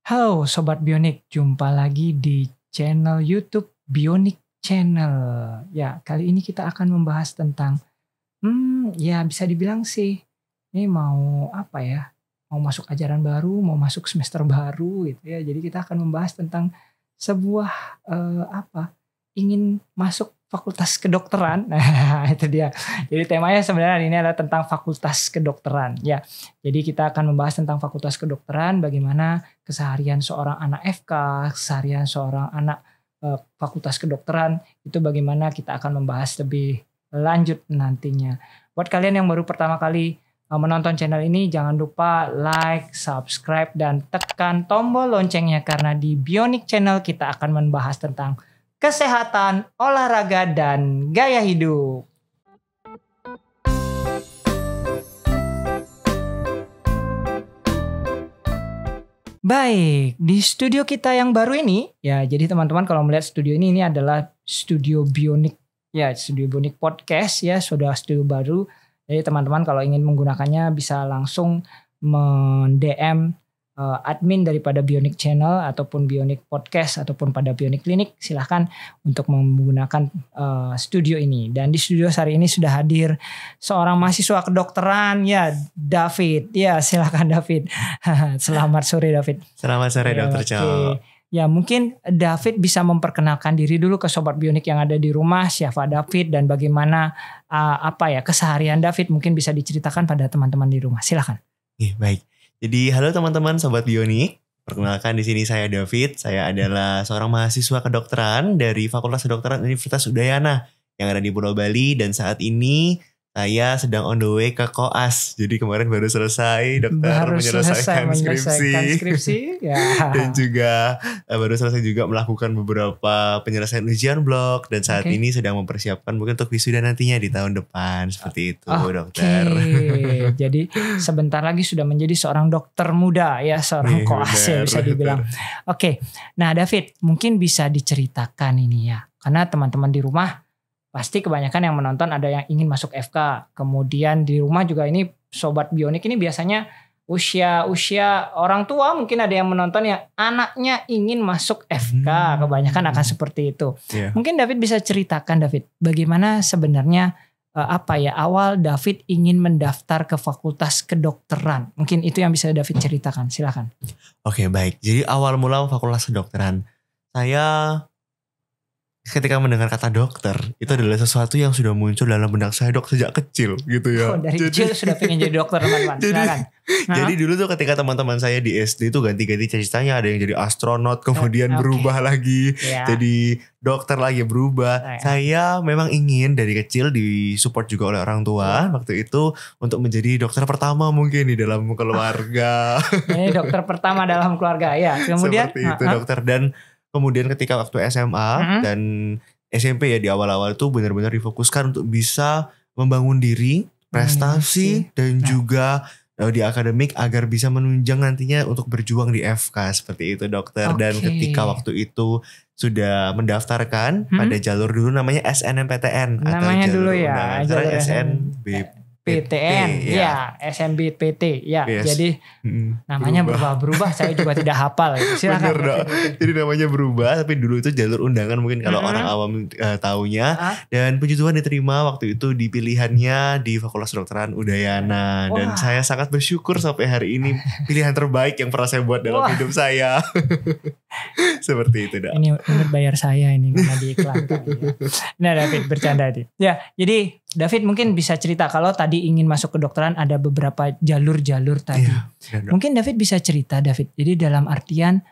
Halo Sobat Bionik, jumpa lagi di channel YouTube Bionik Channel. Ya, kali ini kita akan membahas tentang, ya bisa dibilang sih, ini mau apa ya, mau masuk ajaran baru, mau masuk semester baru gitu ya. Jadi kita akan membahas tentang sebuah, ingin masuk fakultas kedokteran. Nah itu dia. Jadi temanya sebenarnya ini adalah tentang fakultas kedokteran ya. Jadi kita akan membahas tentang fakultas kedokteran, bagaimana keseharian seorang anak FK, keseharian seorang anak fakultas kedokteran, itu bagaimana kita akan membahas lebih lanjut nantinya. Buat kalian yang baru pertama kali menonton channel ini, jangan lupa like, subscribe, dan tekan tombol loncengnya, karena di Bionik Channel kita akan membahas tentang kesehatan, olahraga, dan gaya hidup. Baik, di studio kita yang baru ini, ya jadi teman-teman kalau melihat studio ini adalah studio Bionik, ya studio Bionik Podcast ya, sudah studio baru. Jadi teman-teman kalau ingin menggunakannya bisa langsung DM admin daripada Bionik Channel ataupun Bionik Podcast ataupun pada Bionik Klinik, silahkan untuk menggunakan studio ini. Dan di studio hari ini sudah hadir seorang mahasiswa kedokteran ya, David. Ya silahkan David. Selamat sore David. Selamat sore Dokter Cho. Ya mungkin David bisa memperkenalkan diri dulu ke Sobat Bionik yang ada di rumah, siapa David dan bagaimana keseharian David, mungkin bisa diceritakan pada teman-teman di rumah. Silahkan. Baik. Jadi halo teman-teman Sobat Bionik. Perkenalkan di sini saya David. Saya adalah seorang mahasiswa kedokteran dari Fakultas Kedokteran Universitas Udayana yang ada di Pulau Bali, dan saat ini saya sedang on the way ke koas. Jadi kemarin baru selesai menyelesaikan skripsi ya. Dan juga baru selesai juga melakukan beberapa penyelesaian ujian blok, dan saat ini sedang mempersiapkan mungkin untuk wisuda nantinya di tahun depan, seperti itu dokter. Jadi sebentar lagi sudah menjadi seorang dokter muda ya, seorang koas ya bisa dibilang. Nah David mungkin bisa diceritakan ini ya, karena teman-teman di rumah pasti kebanyakan yang menonton ada yang ingin masuk FK. Kemudian di rumah juga ini Sobat Bionik ini biasanya usia orang tua, mungkin ada yang menonton yang anaknya ingin masuk FK. Kebanyakan akan seperti itu. Mungkin David bisa ceritakan David, bagaimana sebenarnya awal David ingin mendaftar ke fakultas kedokteran. Mungkin itu yang bisa David ceritakan. Silakan. Oke, baik. Jadi awal mula fakultas kedokteran, saya ketika mendengar kata dokter, itu adalah sesuatu yang sudah muncul dalam benak saya sejak kecil gitu ya. Dari kecil sudah pengen jadi dokter teman-teman. Jadi dulu tuh ketika teman-teman saya di SD itu ganti-ganti ceritanya, ada yang jadi astronot, kemudian berubah lagi jadi dokter lagi, berubah. Saya memang ingin dari kecil disupport juga oleh orang tua waktu itu untuk menjadi dokter pertama mungkin di dalam keluarga. Ini dokter pertama dalam keluarga ya. Kemudian seperti itu dokter. Dan kemudian ketika waktu SMA dan SMP ya, di awal-awal itu benar-benar difokuskan untuk bisa membangun diri, prestasi dan juga di akademik agar bisa menunjang nantinya untuk berjuang di FK, seperti itu dokter. Dan ketika waktu itu sudah mendaftarkan pada jalur dulu namanya SNMPTN namanya atau jalur dulu ya, undangan. Sekarang PTN ya, SNMPT ya. Jadi namanya berubah-berubah, saya juga tidak hafal. Silakan. Bener, jadi namanya berubah, tapi dulu itu jalur undangan mungkin kalau orang awam taunya. Dan puji Tuhan diterima waktu itu di pilihannya di Fakultas Kedokteran Udayana. Dan saya sangat bersyukur sampai hari ini pilihan terbaik yang pernah saya buat dalam hidup saya. Seperti itu dah. Ini menurut bayar saya ini karena diiklankan. Nah David bercanda nih. Ya, jadi David mungkin bisa cerita kalau tadi ingin masuk kedokteran ada beberapa jalur-jalur tadi. Mungkin David bisa cerita David. Jadi dalam artian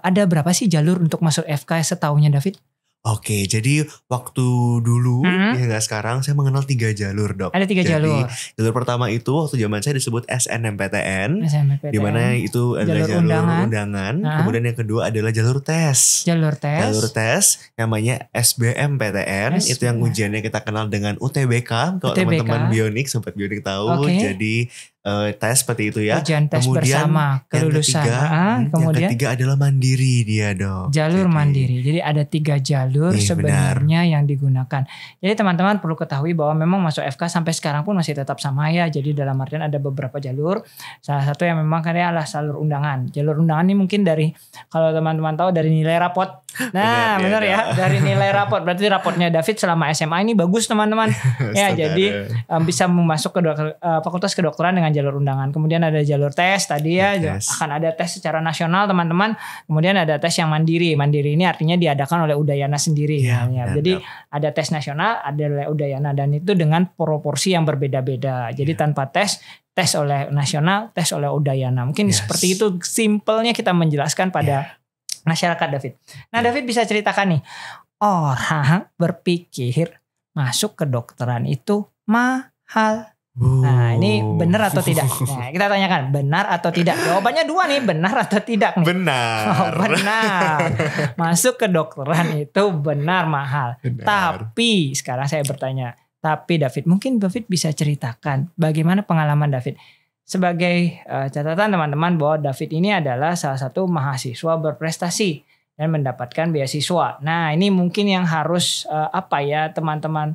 ada berapa sih jalur untuk masuk FK setaunya David? Oke, jadi waktu dulu hingga sekarang saya mengenal 3 jalur dok. Ada 3 jalur. Jalur pertama itu waktu zaman saya disebut SNMPTN. Di mana itu adalah jalur undangan. Kemudian yang kedua adalah jalur tes. Jalur tes namanya SBMPTN. Itu yang ujiannya kita kenal dengan UTBK. Kalau teman-teman Bionik, Sobat Bionik tahu. Jadi tes seperti itu ya. Ujian tes Kemudian bersama kelulusan. Kemudian yang ketiga adalah mandiri dia dong. Jalur mandiri. Jadi ada 3 jalur sebenarnya yang digunakan. Jadi teman-teman perlu ketahui bahwa memang masuk FK sampai sekarang pun masih tetap sama ya. Jadi dalam artian ada beberapa jalur. Salah satu yang memang karya adalah jalur undangan. Jalur undangan ini mungkin dari, kalau teman-teman tahu, dari nilai rapot. Nah benar ya, dari nilai rapot. Berarti rapotnya David selama SMA ini bagus teman-teman. Ya jadi bisa masuk ke fakultas kedokteran dengan jalur undangan. Kemudian ada jalur tes tadi ya, akan ada tes secara nasional teman-teman. Kemudian ada tes yang mandiri. Mandiri ini artinya diadakan oleh Udayana sendiri. Jadi ada tes nasional, ada oleh Udayana, dan itu dengan proporsi yang berbeda-beda. Jadi tanpa tes oleh nasional, tes oleh Udayana. Mungkin seperti itu simpelnya kita menjelaskan pada masyarakat, David. Nah, David bisa ceritakan nih, orang berpikir masuk kedokteran itu mahal. Nah, ini benar atau tidak? Nah, kita tanyakan, benar atau tidak? Jawabannya 2 nih, benar atau tidak nih? Benar. Oh, benar. Masuk kedokteran itu benar mahal. Tapi sekarang saya bertanya, tapi David, mungkin David bisa ceritakan bagaimana pengalaman David. Sebagai catatan teman-teman, bahwa David ini adalah salah satu mahasiswa berprestasi dan mendapatkan beasiswa. Nah, ini mungkin yang harus teman-teman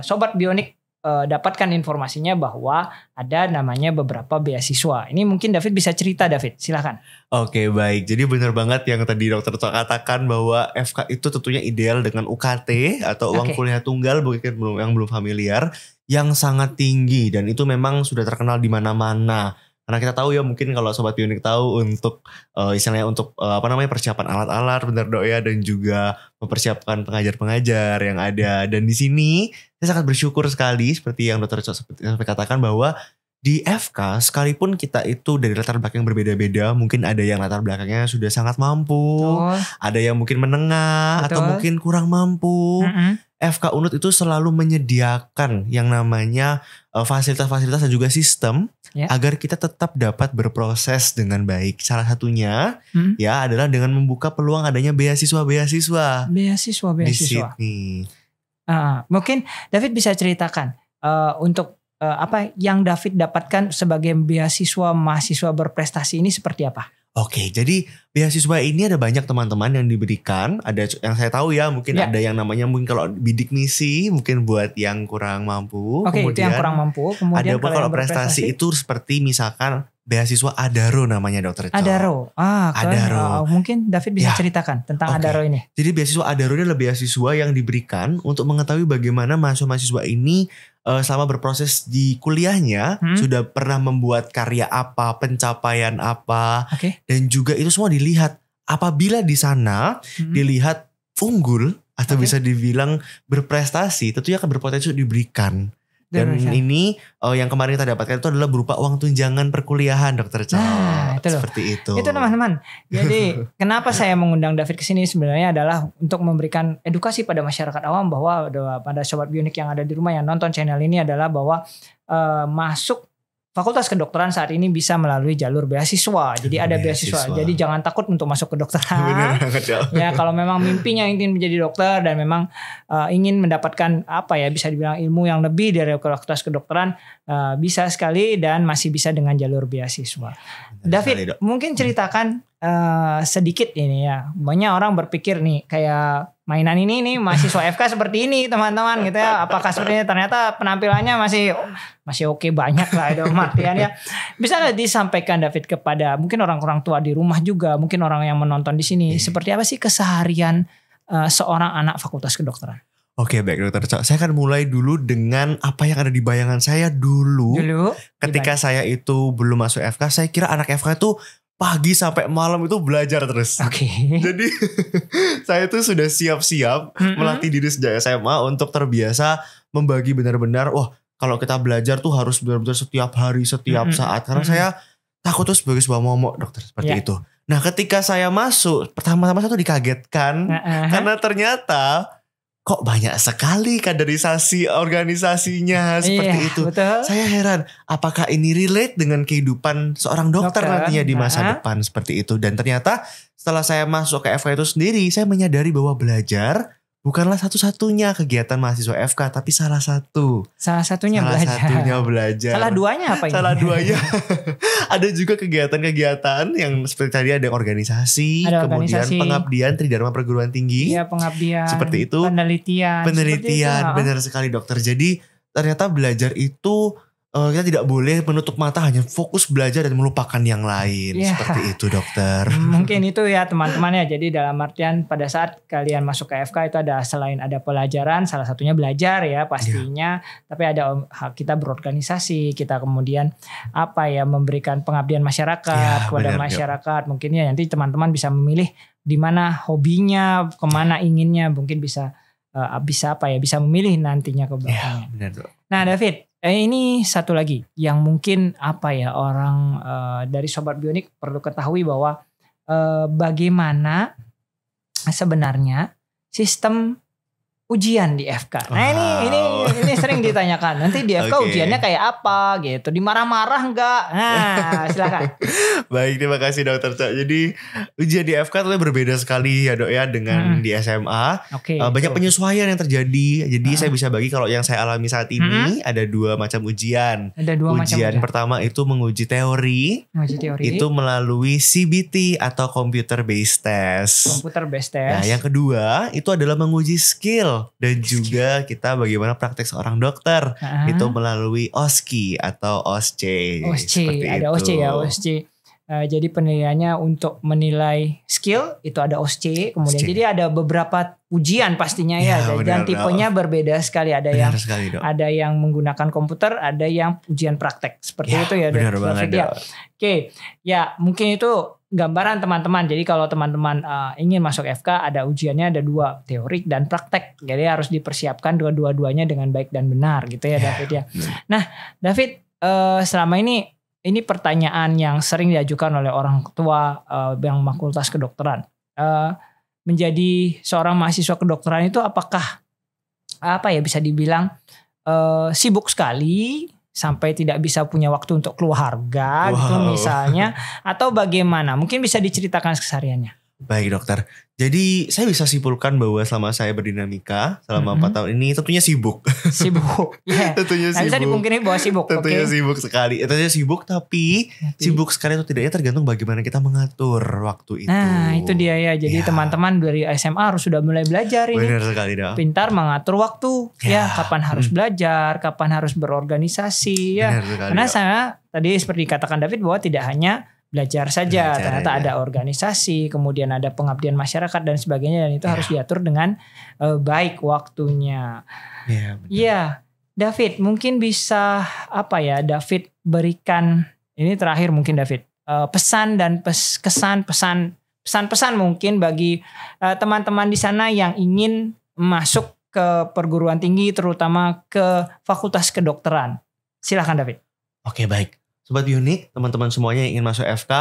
Sobat Bionik dapatkan informasinya, bahwa ada namanya beberapa beasiswa. Ini mungkin David bisa cerita, David, silakan. Oke, baik. Jadi benar banget yang tadi Dokter katakan, bahwa FK itu tentunya ideal dengan UKT atau uang kuliah tunggal, mungkin yang belum familiar, yang sangat tinggi, dan itu memang sudah terkenal di mana-mana. Karena kita tahu ya, mungkin kalau Sobat Bionik tahu, untuk istilahnya untuk persiapan alat-alat, benar Dok ya, dan juga mempersiapkan pengajar-pengajar yang ada. Dan di sini saya sangat bersyukur sekali, seperti yang Dokter sampai katakan, bahwa di FK sekalipun kita itu dari latar belakang yang berbeda-beda, mungkin ada yang latar belakangnya sudah sangat mampu, ada yang mungkin menengah, atau mungkin kurang mampu. FK Unut itu selalu menyediakan yang namanya fasilitas-fasilitas dan juga sistem agar kita tetap dapat berproses dengan baik. Salah satunya adalah dengan membuka peluang adanya beasiswa-beasiswa. Di sini. Mungkin David bisa ceritakan untuk apa yang David dapatkan sebagai mahasiswa berprestasi ini seperti apa? Oke, jadi beasiswa ini ada banyak teman-teman yang diberikan. Ada yang saya tahu ya, mungkin ada yang namanya, mungkin kalau bidik misi, mungkin buat yang kurang mampu. Oke, itu yang kurang mampu. Kemudian ada kalau prestasi itu seperti misalkan beasiswa Adaro namanya, Dokter Cho. Adaro. Adaro. Mungkin David bisa ceritakan tentang Adaro ini. Jadi beasiswa Adaro ini adalah beasiswa yang diberikan untuk mengetahui bagaimana mahasiswa ini selama berproses di kuliahnya sudah pernah membuat karya apa, pencapaian apa, dan juga itu semua dilihat. Apabila di sana dilihat unggul atau bisa dibilang berprestasi, tentunya akan berpotensi untuk diberikan. Dan ini yang kemarin kita dapatkan itu adalah berupa uang tunjangan perkuliahan, Dokter Cho. Nah, itu loh. Seperti itu. Itu teman-teman. Jadi kenapa saya mengundang David ke sini sebenarnya adalah untuk memberikan edukasi pada masyarakat awam, bahwa pada Sobat Bionik yang ada di rumah yang nonton channel ini, adalah bahwa masuk Fakultas Kedokteran saat ini bisa melalui jalur beasiswa. Jadi ada beasiswa. Jadi jangan takut untuk masuk kedokteran. Ya, kalau memang mimpinya ingin menjadi dokter dan memang ingin mendapatkan bisa dibilang ilmu yang lebih dari Fakultas Kedokteran, bisa sekali dan masih bisa dengan jalur beasiswa. David, mungkin ceritakan sedikit ini ya. Banyak orang berpikir nih, kayak mainan ini nih mahasiswa FK seperti ini teman-teman gitu ya. Apakah seperti ini? Ternyata penampilannya masih oke, banyak lah itu artian ya. Bisa nggak disampaikan David kepada mungkin orang-orang tua di rumah juga, mungkin orang yang menonton di sini, seperti apa sih keseharian seorang anak Fakultas Kedokteran? Oke, baik Dokter Cho. Saya akan mulai dulu dengan apa yang ada di bayangan saya dulu ketika saya itu belum masuk FK. Saya kira anak FK itu pagi sampai malam itu belajar terus. Jadi saya tuh sudah siap-siap melatih diri sejak SMA untuk terbiasa membagi benar-benar, kalau kita belajar tuh harus benar-benar setiap hari, setiap saat. Karena saya takut tuh sebagai sebuah momok, dokter, seperti itu. Nah, ketika saya masuk, pertama-tama saya tuh dikagetkan karena ternyata kok banyak sekali kaderisasi organisasinya seperti itu. Betul. Saya heran, apakah ini relate dengan kehidupan seorang dokter nantinya di masa depan seperti itu. Dan ternyata setelah saya masuk ke FK itu sendiri, saya menyadari bahwa belajar bukanlah satu-satunya kegiatan mahasiswa FK, tapi salah satunya belajar. Salah duanya apa ini? Salah duanya. Ada juga kegiatan-kegiatan yang seperti tadi ada organisasi, kemudian pengabdian Tridharma Perguruan Tinggi. Iya, pengabdian. Seperti itu. Penelitian, benar sekali dokter. Jadi ternyata belajar itu kita tidak boleh menutup mata hanya fokus belajar dan melupakan yang lain. Seperti itu dokter. Mungkin itu ya teman-teman ya. Jadi dalam artian pada saat kalian masuk ke FK itu ada selain ada pelajaran, salah satunya belajar ya pastinya. Tapi ada kita berorganisasi, kita kemudian memberikan pengabdian masyarakat kepada masyarakat. Mungkin ya nanti teman-teman bisa memilih di mana hobinya, kemana inginnya, mungkin bisa memilih nantinya ke belakangnya. Nah David, ini satu lagi yang mungkin orang dari Sobat Bionik perlu ketahui bahwa bagaimana sebenarnya sistem ujian di FK. Nah ini sering ditanyakan. Nanti di FK ujiannya kayak apa gitu? Dimarah-marah enggak? Nah silakan. Baik, terima kasih dokter Cak. Jadi ujian di FK tentunya berbeda sekali ya dok ya dengan di SMA. Banyak penyesuaian yang terjadi. Jadi saya bisa bagi kalau yang saya alami saat ini ada 2 macam ujian. Ujian pertama itu menguji teori. Itu melalui CBT atau Computer Based Test. Nah, yang kedua itu adalah menguji skill. Dan juga kita bagaimana praktek seorang dokter itu melalui OSCE atau OSCE. Ada OSCE. Jadi penilaiannya untuk menilai skill itu ada OSCE. Kemudian jadi ada beberapa ujian pastinya dan tipenya berbeda sekali. Ada yang menggunakan komputer, ada yang ujian praktek seperti itu ya. Benar banget. Oke, ya mungkin itu gambaran teman-teman. Jadi kalau teman-teman ingin masuk FK ada ujiannya ada 2, teorik dan praktek. Jadi harus dipersiapkan dua-duanya dengan baik dan benar gitu ya David ya. Nah David, selama ini pertanyaan yang sering diajukan oleh orang tua yang fakultas kedokteran. Menjadi seorang mahasiswa kedokteran itu apakah bisa dibilang sibuk sekali sampai tidak bisa punya waktu untuk keluarga gitu misalnya, atau bagaimana? Mungkin bisa diceritakan kesehariannya. Baik dokter, jadi saya bisa simpulkan bahwa selama saya berdinamika selama 4 tahun ini tentunya sibuk. Tentunya sibuk. Bisa dipungkiri bahwa sibuk. Tentunya sibuk sekali. Tentunya sibuk tapi sibuk sekali atau tidaknya tergantung bagaimana kita mengatur waktu itu. Nah itu dia ya. Jadi teman-teman dari SMA harus sudah mulai belajar ini. Benar sekali dong. Pintar mengatur waktu. Kapan harus belajar, kapan harus berorganisasi ya. Karena saya tadi seperti dikatakan David bahwa tidak hanya belajar saja, ternyata ada organisasi, kemudian ada pengabdian masyarakat dan sebagainya, dan itu harus diatur dengan baik waktunya. Iya, David mungkin bisa David berikan ini terakhir mungkin David pesan dan pesan-pesan mungkin bagi teman-teman di sana yang ingin masuk ke perguruan tinggi terutama ke fakultas kedokteran. Silakan David. Oke, baik. Sobat Bionik, teman-teman semuanya yang ingin masuk FK,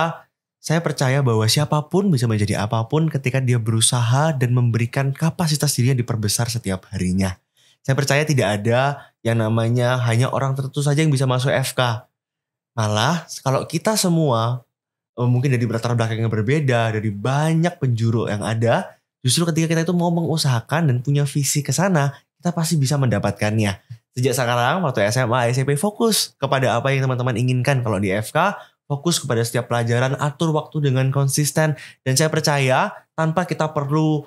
saya percaya bahwa siapapun bisa menjadi apapun ketika dia berusaha dan memberikan kapasitas dirinya diperbesar setiap harinya. Saya percaya tidak ada yang namanya hanya orang tertentu saja yang bisa masuk FK. Malah kalau kita semua mungkin dari latar belakang yang berbeda, dari banyak penjuru yang ada, justru ketika kita itu mau mengusahakan dan punya visi ke sana, kita pasti bisa mendapatkannya. Sejak sekarang waktu SMA, SMP fokus kepada apa yang teman-teman inginkan. Kalau di FK fokus kepada setiap pelajaran, atur waktu dengan konsisten. Dan saya percaya tanpa kita perlu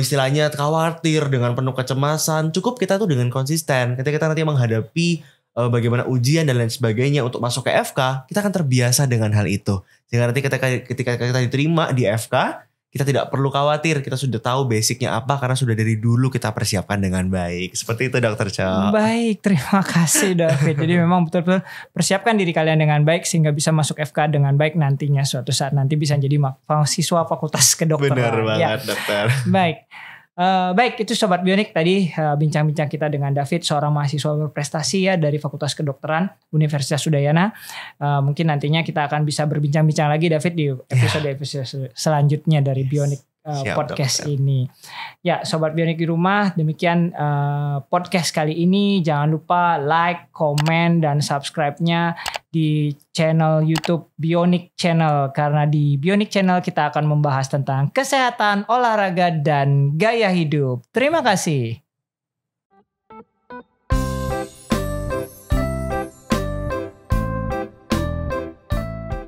istilahnya khawatir dengan penuh kecemasan, cukup kita tuh dengan konsisten. Ketika kita nanti menghadapi bagaimana ujian dan lain sebagainya untuk masuk ke FK, kita akan terbiasa dengan hal itu. Sehingga nanti ketika kita diterima di FK, kita tidak perlu khawatir, kita sudah tahu basicnya apa karena sudah dari dulu kita persiapkan dengan baik. Seperti itu Dokter Cok. Baik, terima kasih David. Jadi memang betul-betul persiapkan diri kalian dengan baik sehingga bisa masuk FK dengan baik nantinya suatu saat nanti bisa jadi mahasiswa fakultas kedokteran. Benar banget dokter. Baik. Baik, itu Sobat Bionik tadi bincang-bincang kita dengan David, seorang mahasiswa berprestasi ya dari Fakultas Kedokteran Universitas Udayana. Mungkin nantinya kita akan bisa berbincang-bincang lagi David di episode selanjutnya dari Bionik podcast ini. Ya, Sobat Bionik di rumah, demikian podcast kali ini. Jangan lupa like, komen, dan subscribe-nya di channel YouTube Bionik Channel. Karena di Bionik Channel kita akan membahas tentang kesehatan, olahraga, dan gaya hidup. Terima kasih.